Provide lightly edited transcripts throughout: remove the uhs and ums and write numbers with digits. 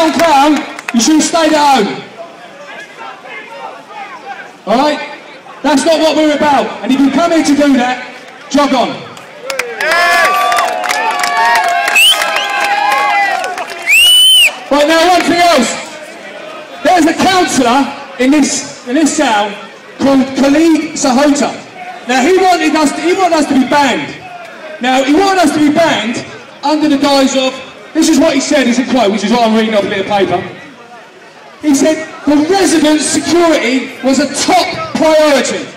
town clown, you should have stayed at home. Alright? That's not what we're about. And if you come here to do that, jog on. Right, now one thing else. There's a councillor in this town called Khalid Sahota. Now he wanted us to be banned. Now he wanted us to be banned under the guise of, this is what he said, it's a quote, which is what I'm reading off a bit of paper. He said, the residents' security was a top priority.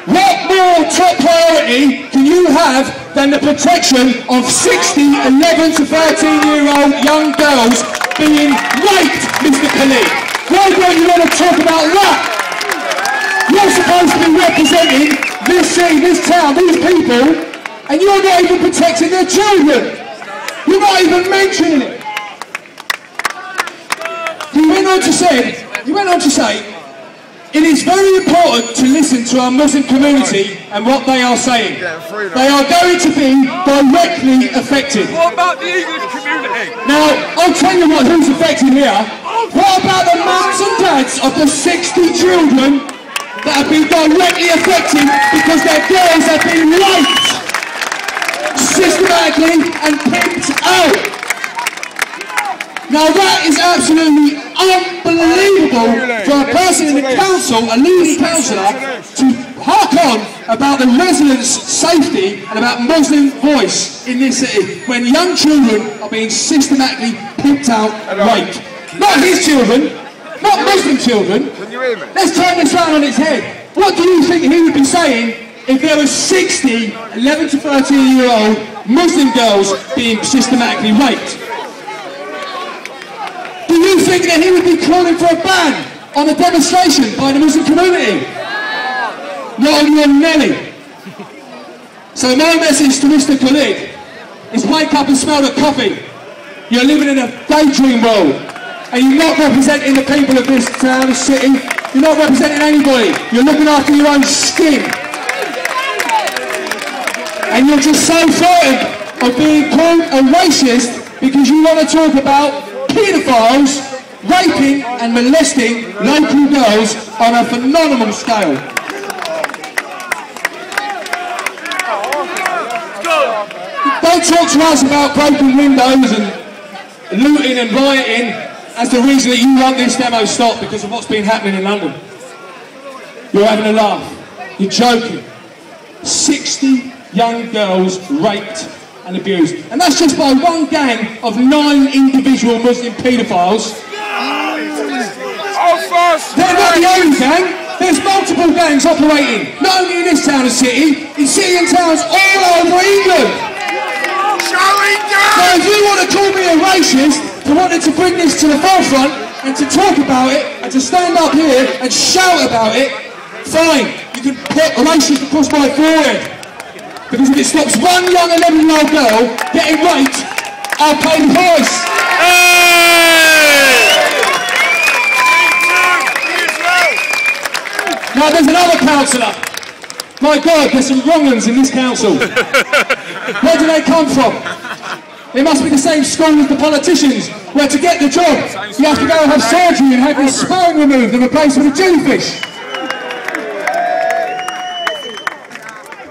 What more top priority can you have than the protection of 60 11 to 13-year-old young girls being raped, Mr. Khalid? Why don't you want to talk about that? You're supposed to be representing this city, this town, these people, and you're not even protecting their children. You're not even mentioning it. You went on to say, it is very important to listen to our Muslim community and what they are saying. They are going to be directly affected. What about the English community? Now, I'll tell you who's affected here. What about the mums and dads of the 60 children that have been directly affected because their girls have been raped systematically and pimped out? Now that is absolutely unbelievable for a person in the council, a leading councillor, to hark on about the residents' safety and about Muslim voice in this city when young children are being systematically pimped out and raped. Not his children, not Muslim children. Let's turn this round on its head. What do you think he would be saying if there were 60 11 to 13-year-old Muslim girls being systematically raped? Do you think that he would be calling for a ban on a demonstration by the Muslim community? Not on your Nelly. So my message to Mr. Khalid is wake up and smell the coffee. You're living in a daydream world. And you're not representing the people of this town, this city. You're not representing anybody. You're looking after your own skin. And you're just so frightened of being called a racist because you want to talk about paedophiles raping and molesting local girls on a phenomenal scale. Don't talk to us about broken windows and looting and rioting as the reason that you want this demo stopped because of what's been happening in London. You're having a laugh. You're joking. 60 young girls raped and abused. And that's just by one gang of 9 individual Muslim paedophiles. They're not the only gang. There's multiple gangs operating, not only in this town and city, in city and towns all over England. So if you want to call me a racist for wanting to bring this to the forefront and to talk about it and to stand up here and shout about it, fine. You can put racist across my forehead. Because if it stops one young 11-year-old girl getting raped, I'll pay the price. Now there's another councillor. My God, there's some wrong ones in this council. Where do they come from? They must be the same school as the politicians, where to get the job, you have to go and have surgery and have your spine removed and replaced with a jellyfish.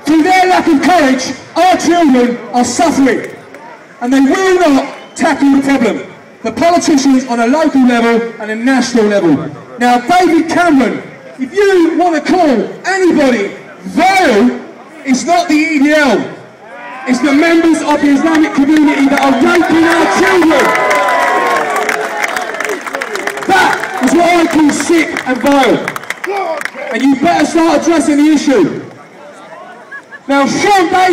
Through their lack of courage, our children are suffering, and they will not tackle the problem. The politicians on a local level and a national level. Now, David Cameron, if you want to call anybody vile, it's not the EDL. It's the members of the Islamic community that are raping our children. That is what I call sick and vile. And you better start addressing the issue. Now, Sean Davis